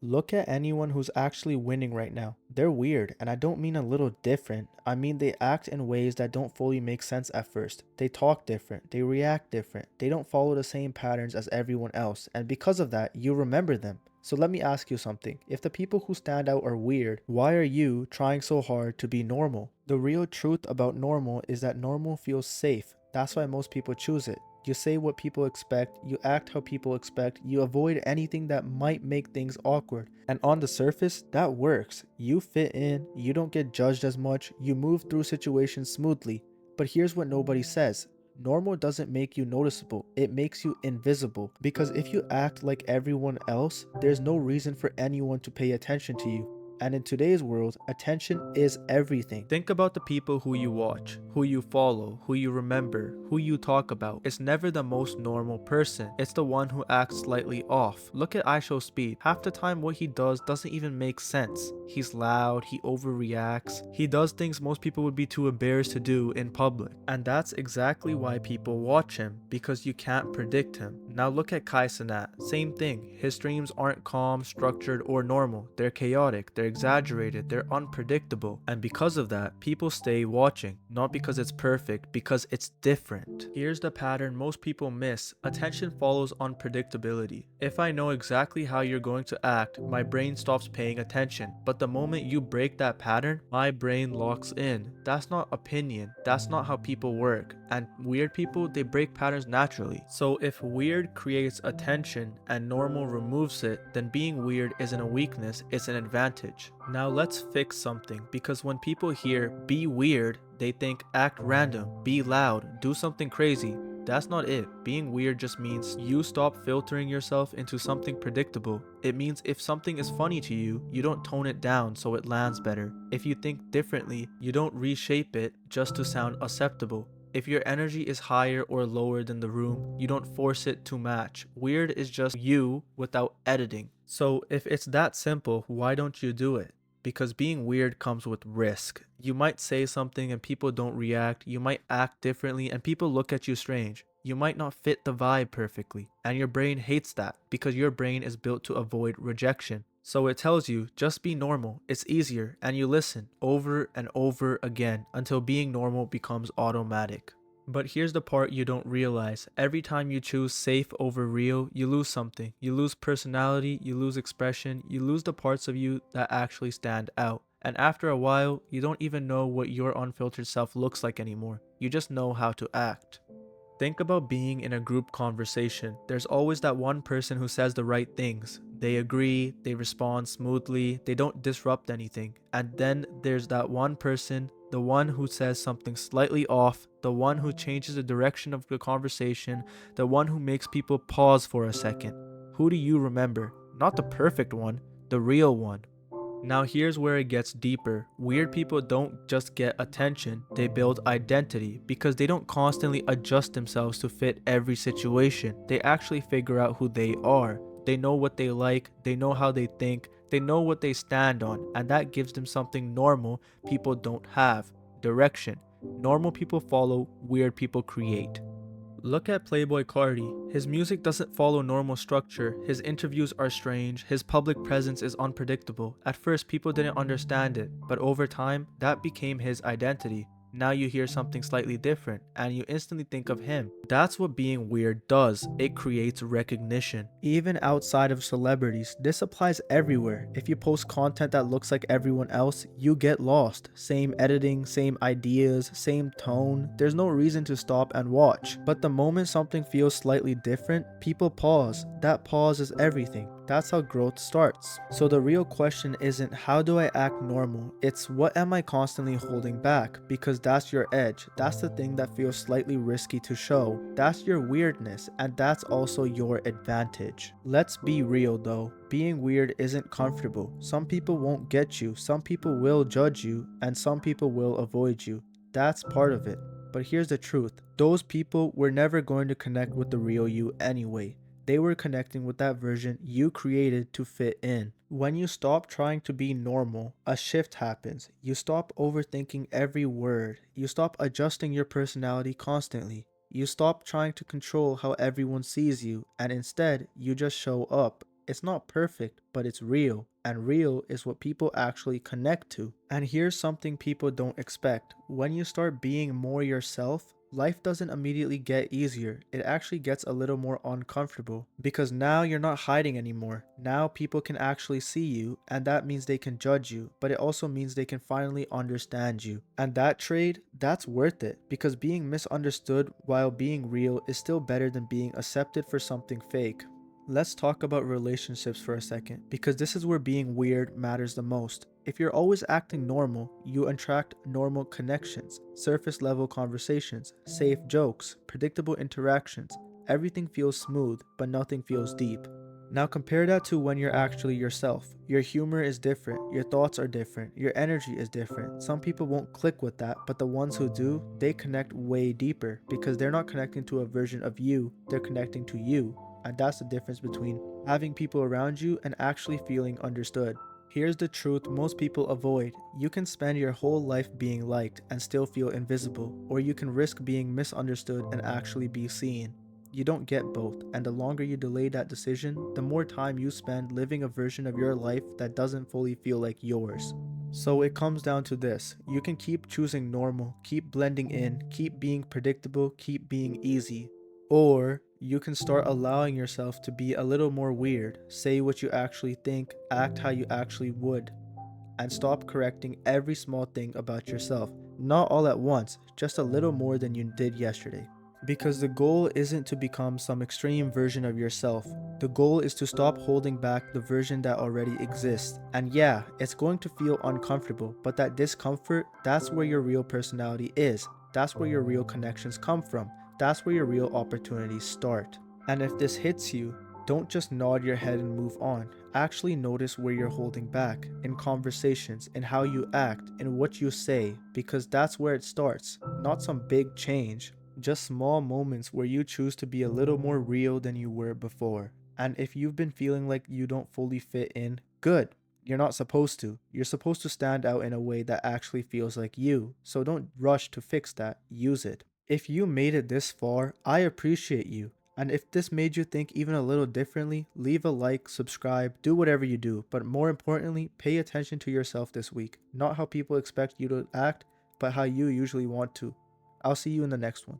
Look at anyone who's actually winning right now. They're weird, and I don't mean a little different. I mean they act in ways that don't fully make sense at first. They talk different, they react different, they don't follow the same patterns as everyone else, and because of that, you remember them. So let me ask you something. If the people who stand out are weird, why are you trying so hard to be normal? The real truth about normal is that normal feels safe. That's why most people choose it. You say what people expect, you act how people expect, you avoid anything that might make things awkward. And on the surface, that works. You fit in, you don't get judged as much, you move through situations smoothly. But here's what nobody says. Normal doesn't make you noticeable, it makes you invisible. Because if you act like everyone else, there's no reason for anyone to pay attention to you. And in today's world, attention is everything. Think about the people who you watch, who you follow, who you remember, who you talk about. It's never the most normal person. It's the one who acts slightly off. Look at IShowSpeed. Half the time what he does doesn't even make sense. He's loud, he overreacts, he does things most people would be too embarrassed to do in public. And that's exactly why people watch him, because you can't predict him. Now look at Kai Cenat. Same thing. His streams aren't calm, structured, or normal. They're chaotic, they're exaggerated, they're unpredictable. And because of that, people stay watching. Not because it's perfect, because it's different. Here's the pattern most people miss. Attention follows unpredictability. If I know exactly how you're going to act, my brain stops paying attention. But the moment you break that pattern, my brain locks in. That's not opinion. That's not how people work. And weird people, they break patterns naturally. So if weird creates attention and normal removes it, then being weird isn't a weakness, it's an advantage. Now let's fix something, because when people hear be weird, they think act random, be loud, do something crazy. That's not it. Being weird just means you stop filtering yourself into something predictable. It means if something is funny to you, you don't tone it down so it lands better. If you think differently, you don't reshape it just to sound acceptable. If your energy is higher or lower than the room, you don't force it to match. Weird is just you without editing. So if it's that simple, why don't you do it? Because being weird comes with risk. You might say something and people don't react, you might act differently and people look at you strange. You might not fit the vibe perfectly, and your brain hates that because your brain is built to avoid rejection. So it tells you, just be normal, it's easier, and you listen over and over again until being normal becomes automatic. But here's the part you don't realize. Every time you choose safe over real, you lose something. You lose personality, you lose expression, you lose the parts of you that actually stand out. And after a while, you don't even know what your unfiltered self looks like anymore. You just know how to act. Think about being in a group conversation. There's always that one person who says the right things. They agree, they respond smoothly, they don't disrupt anything. And then there's that one person, the one who says something slightly off, the one who changes the direction of the conversation, the one who makes people pause for a second. Who do you remember? Not the perfect one, the real one. Now here's where it gets deeper. Weird people don't just get attention, they build identity because they don't constantly adjust themselves to fit every situation. They actually figure out who they are. They know what they like, they know how they think, they know what they stand on, and that gives them something normal people don't have: direction. Normal people follow, weird people create. Look at Playboi Carti. His music doesn't follow normal structure, his interviews are strange, his public presence is unpredictable. At first people didn't understand it, but over time, that became his identity. Now you hear something slightly different, and you instantly think of him. That's what being weird does. It creates recognition. Even outside of celebrities, this applies everywhere. If you post content that looks like everyone else, you get lost. Same editing, same ideas, same tone. There's no reason to stop and watch. But the moment something feels slightly different, people pause. That pause is everything. That's how growth starts. So the real question isn't how do I act normal, it's what am I constantly holding back? Because that's your edge, that's the thing that feels slightly risky to show, that's your weirdness, and that's also your advantage. Let's be real though, being weird isn't comfortable. Some people won't get you, some people will judge you, and some people will avoid you. That's part of it. But here's the truth, those people were never going to connect with the real you anyway. They were connecting with that version you created to fit in. When you stop trying to be normal, a shift happens. You stop overthinking every word. You stop adjusting your personality constantly. You stop trying to control how everyone sees you, and instead, you just show up. It's not perfect, but it's real, and real is what people actually connect to. And here's something people don't expect. When you start being more yourself, life doesn't immediately get easier. It actually gets a little more uncomfortable because now you're not hiding anymore. Now people can actually see you, and that means they can judge you, but it also means they can finally understand you. And that trade, that's worth it because being misunderstood while being real is still better than being accepted for something fake. Let's talk about relationships for a second, because this is where being weird matters the most. If you're always acting normal, you attract normal connections, surface level conversations, safe jokes, predictable interactions. Everything feels smooth, but nothing feels deep. Now compare that to when you're actually yourself. Your humor is different, your thoughts are different, your energy is different. Some people won't click with that, but the ones who do, they connect way deeper because they're not connecting to a version of you, they're connecting to you. And that's the difference between having people around you and actually feeling understood. Here's the truth most people avoid. You can spend your whole life being liked and still feel invisible, or you can risk being misunderstood and actually be seen. You don't get both, and the longer you delay that decision, the more time you spend living a version of your life that doesn't fully feel like yours. So it comes down to this. You can keep choosing normal, keep blending in, keep being predictable, keep being easy. Or you can start allowing yourself to be a little more weird, say what you actually think, act how you actually would, and stop correcting every small thing about yourself. Not all at once, just a little more than you did yesterday. Because the goal isn't to become some extreme version of yourself. The goal is to stop holding back the version that already exists. And yeah, it's going to feel uncomfortable, but that discomfort, that's where your real personality is. That's where your real connections come from. That's where your real opportunities start. And if this hits you, don't just nod your head and move on. Actually notice where you're holding back, in conversations, in how you act, in what you say, because that's where it starts. Not some big change, just small moments where you choose to be a little more real than you were before. And if you've been feeling like you don't fully fit in, good. You're not supposed to. You're supposed to stand out in a way that actually feels like you. So don't rush to fix that. Use it. If you made it this far, I appreciate you. And if this made you think even a little differently, leave a like, subscribe, do whatever you do. But more importantly, pay attention to yourself this week. Not how people expect you to act, but how you usually want to. I'll see you in the next one.